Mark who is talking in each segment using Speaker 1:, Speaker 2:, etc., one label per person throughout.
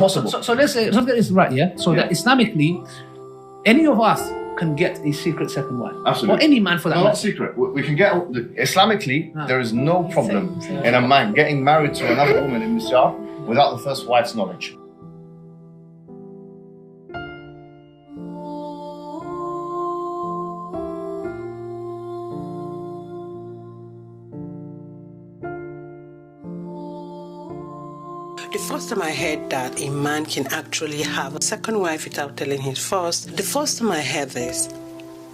Speaker 1: possible.
Speaker 2: So let's get this right, yeah? So that Islamically, any of us can get a secret second wife.
Speaker 1: Absolutely.
Speaker 2: Or any man for that
Speaker 1: No,
Speaker 2: matter.
Speaker 1: not secret. We can get, Islamically, there is no problem in a man getting married to another woman in Islam without the first wife's knowledge.
Speaker 3: The first time I heard that a man can actually have a second wife without telling his first, the first time I heard this,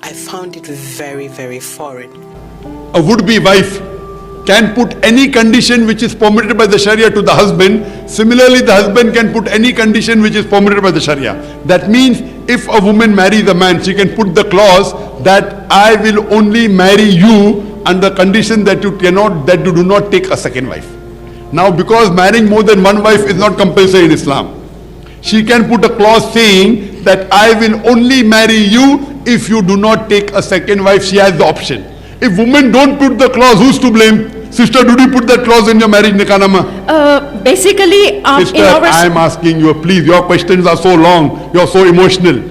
Speaker 3: I found it very, very foreign.
Speaker 4: A would-be wife can put any condition which is permitted by the Sharia to the husband. Similarly, the husband can put any condition which is permitted by the Sharia. That means if a woman marries a man, she can put the clause that I will only marry you under condition that you do not take a second wife. Now, because marrying more than one wife is not compulsory in Islam, she can put a clause saying that I will only marry you if you do not take a second wife. She has the option. If women don't put the clause, who's to blame? Sister, did you put that clause in your marriage nikahnaama?
Speaker 5: Basically,
Speaker 4: Sister, I am asking you, please, your questions are so long, you're so emotional.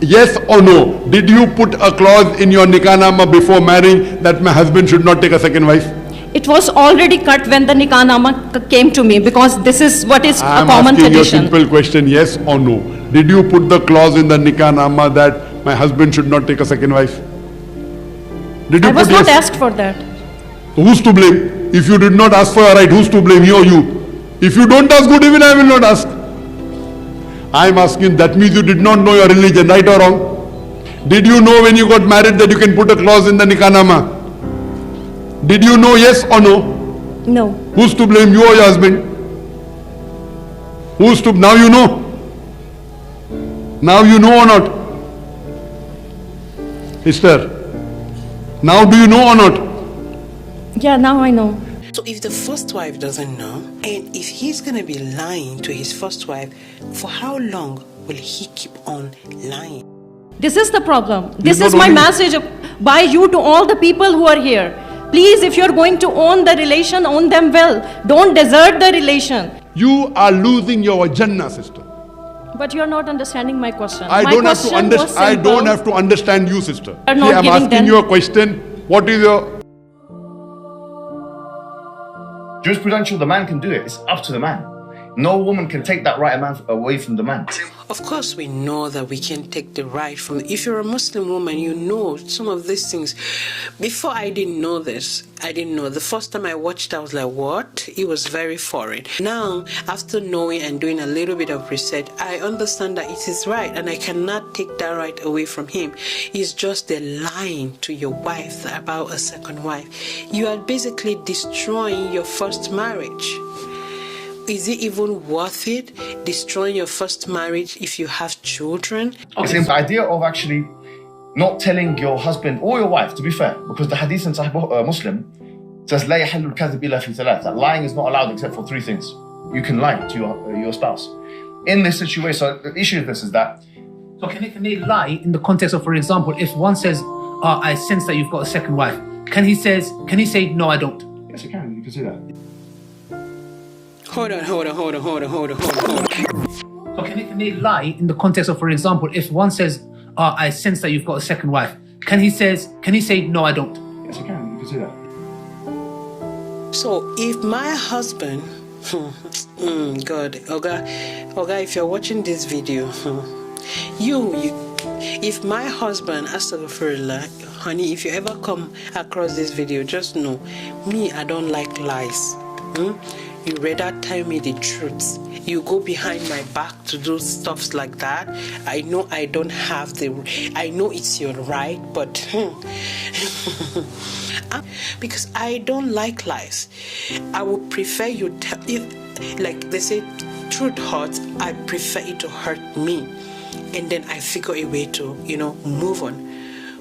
Speaker 4: Yes or no? Did you put a clause in your nikahnaama before marrying that my husband should not take a second wife?
Speaker 5: it was already cut when the nikah came to me, because this is what is a common
Speaker 4: tradition. I'm asking you a simple question, yes or no? Did you put the clause in the nikah that my husband should not take a second wife? Did you
Speaker 5: I was not asked for that.
Speaker 4: So who's to blame? If you did not ask for a right, who's to blame, you or you? If you don't ask, good, even I will not ask. I am asking, that means you did not know your religion, right or wrong? Did you know when you got married that you can put a clause in the nikah? Did you know, yes or no?
Speaker 5: No.
Speaker 4: Who's to blame, you or your husband? Who's to, now you know? Now you know or not? Sister, now do you know or not?
Speaker 5: Yeah, now I know.
Speaker 3: So if the first wife doesn't know, and if he's going to be lying to his first wife, for how long will he keep on lying?
Speaker 5: This is the problem. This is my message by you to all the people who are here. Please, if you're going to own the relation, own them well. Don't desert the relation.
Speaker 4: You are losing your Jannah, sister.
Speaker 5: But you're not understanding my question.
Speaker 4: I don't have to understand you, sister. See, I'm asking you a question. What is your...
Speaker 1: Jurisprudential, the man can do it. It's up to the man. No woman can take that right away from the man.
Speaker 3: Of course, we know that we can take the right from... If you're a Muslim woman, you know some of these things. Before, I didn't know this. I didn't know. The first time I watched, I was like, what? It was very foreign. Now, after knowing and doing a little bit of research, I understand that it is right, and I cannot take that right away from him. It's just the lying to your wife about a second wife. You are basically destroying your first marriage. Is it even worth it, destroying your first marriage if you have children?
Speaker 1: Okay. It's the idea of actually not telling your husband or your wife, to be fair, because the hadith in Sahih Muslim says لا يحل الكذب إلا في ثلاث, that lying is not allowed except for three things. You can lie to your spouse. In this situation, so the issue of this is that...
Speaker 2: So can they lie in the context of, for example, if one says, I sense that you've got a second wife, can he say, no, I don't?
Speaker 1: Yes, you can. You can say that.
Speaker 3: Hold on.
Speaker 2: So can they lie in the context of, for example, if one says, I sense that you've got a second wife, can he say, no, I don't?
Speaker 1: Yes, you can. You can say that.
Speaker 3: So if my husband, God, Oga, if you're watching this video, if my husband, astaghfirullah, honey, if you ever come across this video, just know, me, I don't like lies. You rather tell me the truth. You go behind my back to do stuff like that. I know I don't have I know it's your right, but because I don't like lies. I would prefer you tell, like they say, truth hurts. I prefer it to hurt me, and then I figure a way to, move on.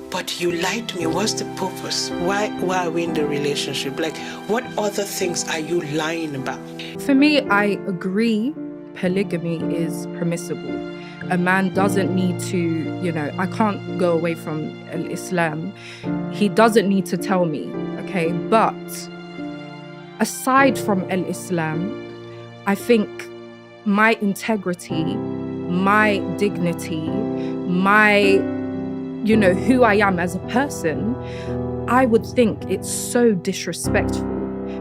Speaker 3: But you lied to me. What's the purpose? Why are we in the relationship? Like, what other things are you lying about?
Speaker 6: For me, I agree polygamy is permissible. A man doesn't need to, I can't go away from Islam. He doesn't need to tell me, okay? But aside from Islam, I think my integrity, my dignity, my, who I am as a person, I would think it's so disrespectful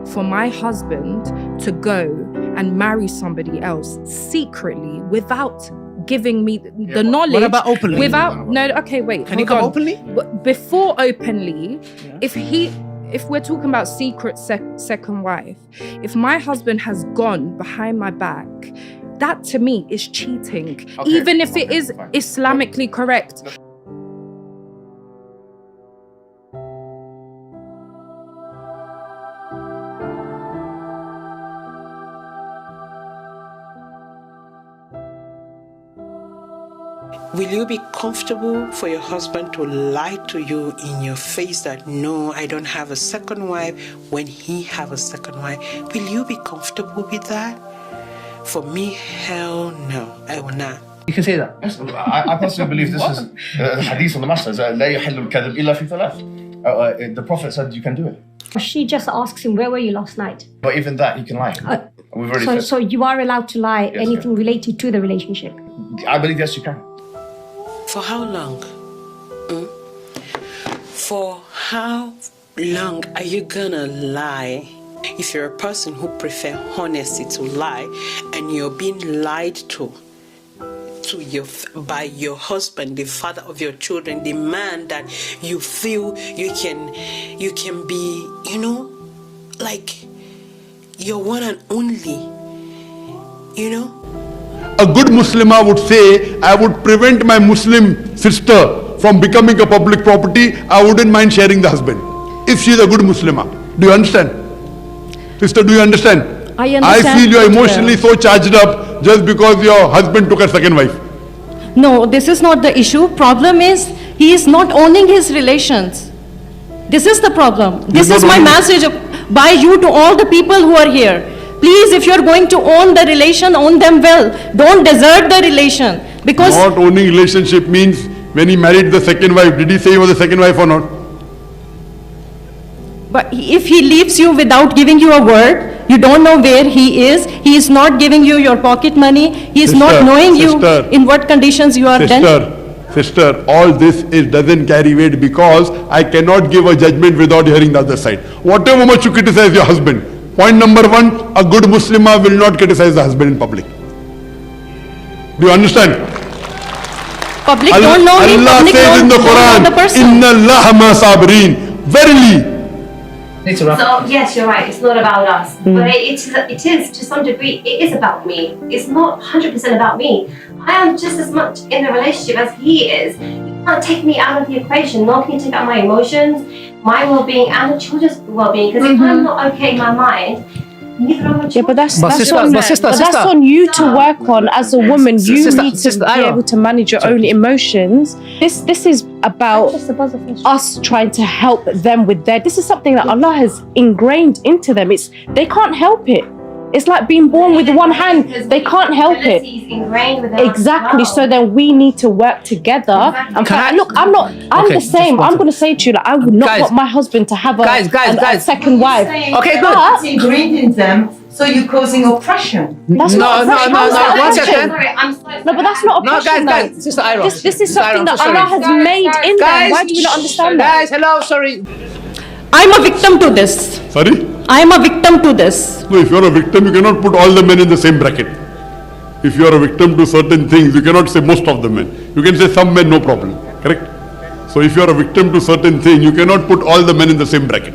Speaker 6: for my husband to go and marry somebody else secretly without giving me the knowledge.
Speaker 2: What about openly?
Speaker 6: Can
Speaker 2: he come openly?
Speaker 6: Before openly, if we're talking about secret second wife, if my husband has gone behind my back, that to me is cheating, even if it is
Speaker 1: fine.
Speaker 6: Islamically correct.
Speaker 3: Will you be comfortable for your husband to lie to you in your face that no, I don't have a second wife when he have a second wife? Will you be comfortable with that? For me, hell no, I will not.
Speaker 2: You can say that.
Speaker 1: Yes, I personally believe this is the hadith on the Master. لا يحل الكذب إلا في ثلاث. The Prophet said you can do it.
Speaker 7: She just asks him, where were you last night?
Speaker 1: But even that, he can lie. We've already said.
Speaker 7: So you are allowed to lie
Speaker 1: Yes,
Speaker 7: anything related to the relationship?
Speaker 1: I believe yes, you can.
Speaker 3: For how long? For how long are you gonna lie? If you're a person who prefer honesty to lie and you're being lied to by your husband, the father of your children, the man that you feel you can be, like your one and only,
Speaker 4: A good Muslimah would say, I would prevent my Muslim sister from becoming a public property. I wouldn't mind sharing the husband. If she's a good Muslimah. Do you understand? Sister, do you understand?
Speaker 5: I understand.
Speaker 4: I feel you're emotionally so charged up just because your husband took a second wife.
Speaker 5: No, this is not the issue. Problem is, he is not owning his relations. This is the problem. This is my message by you to all the people who are here. Please, if you're going to own the relation, own them well. Don't desert the relation. Because
Speaker 4: not owning relationship means when he married the second wife, did he say he was the second wife or not?
Speaker 5: but if he leaves you without giving you a word, you don't know where he is not giving you your pocket money, he is not knowing you in what conditions you are then.
Speaker 4: Sister, all this doesn't carry weight because I cannot give a judgment without hearing the other side. Whatever much you criticize your husband, point number one, a good Muslimah will not criticize the husband in public. Do you understand?
Speaker 5: Public don't know me,
Speaker 4: Allah
Speaker 5: public
Speaker 4: says in the Quran,
Speaker 5: the person.
Speaker 4: Inna Allah ma sabirin. Verily.
Speaker 7: So yes, you're right. It's not about us, but it is to some degree. It is about me. It's not 100% about me. I am just as much in a relationship as he is. You can't take me out of the equation. Nor can you take out my emotions, my well-being, and the children's well-being. Because if I'm not okay in my mind, neither am I.
Speaker 8: Yeah, but that's
Speaker 2: Sister.
Speaker 8: on you to work on as a woman. You need to be
Speaker 2: Ira.
Speaker 8: able to manage your own emotions. This is about us trying to help them with their. This is something that Allah has ingrained into them. They can't help it. It's like being born with one hand. They can't help it. Exactly. So then we need to work together. And look, I'm the same. I'm going to say to you that I would not want my husband to have a second wife.
Speaker 2: Okay, good.
Speaker 9: But ingrained in them, so you're causing oppression.
Speaker 8: That's not oppression.
Speaker 2: One second.
Speaker 8: No, but that's not oppression.
Speaker 2: No, guys, Sister Ira.
Speaker 8: This is something that Allah has made in them. Why do we not understand that?
Speaker 2: Guys, hello, sorry.
Speaker 5: I'm a victim to this.
Speaker 4: Sorry?
Speaker 5: I am a victim to this.
Speaker 4: No, if you're a victim, you cannot put all the men in the same bracket. If you are a victim to certain things, you cannot say most of the men. You can say some men, no problem. Correct? So if you are a victim to certain things, you cannot put all the men in the same bracket.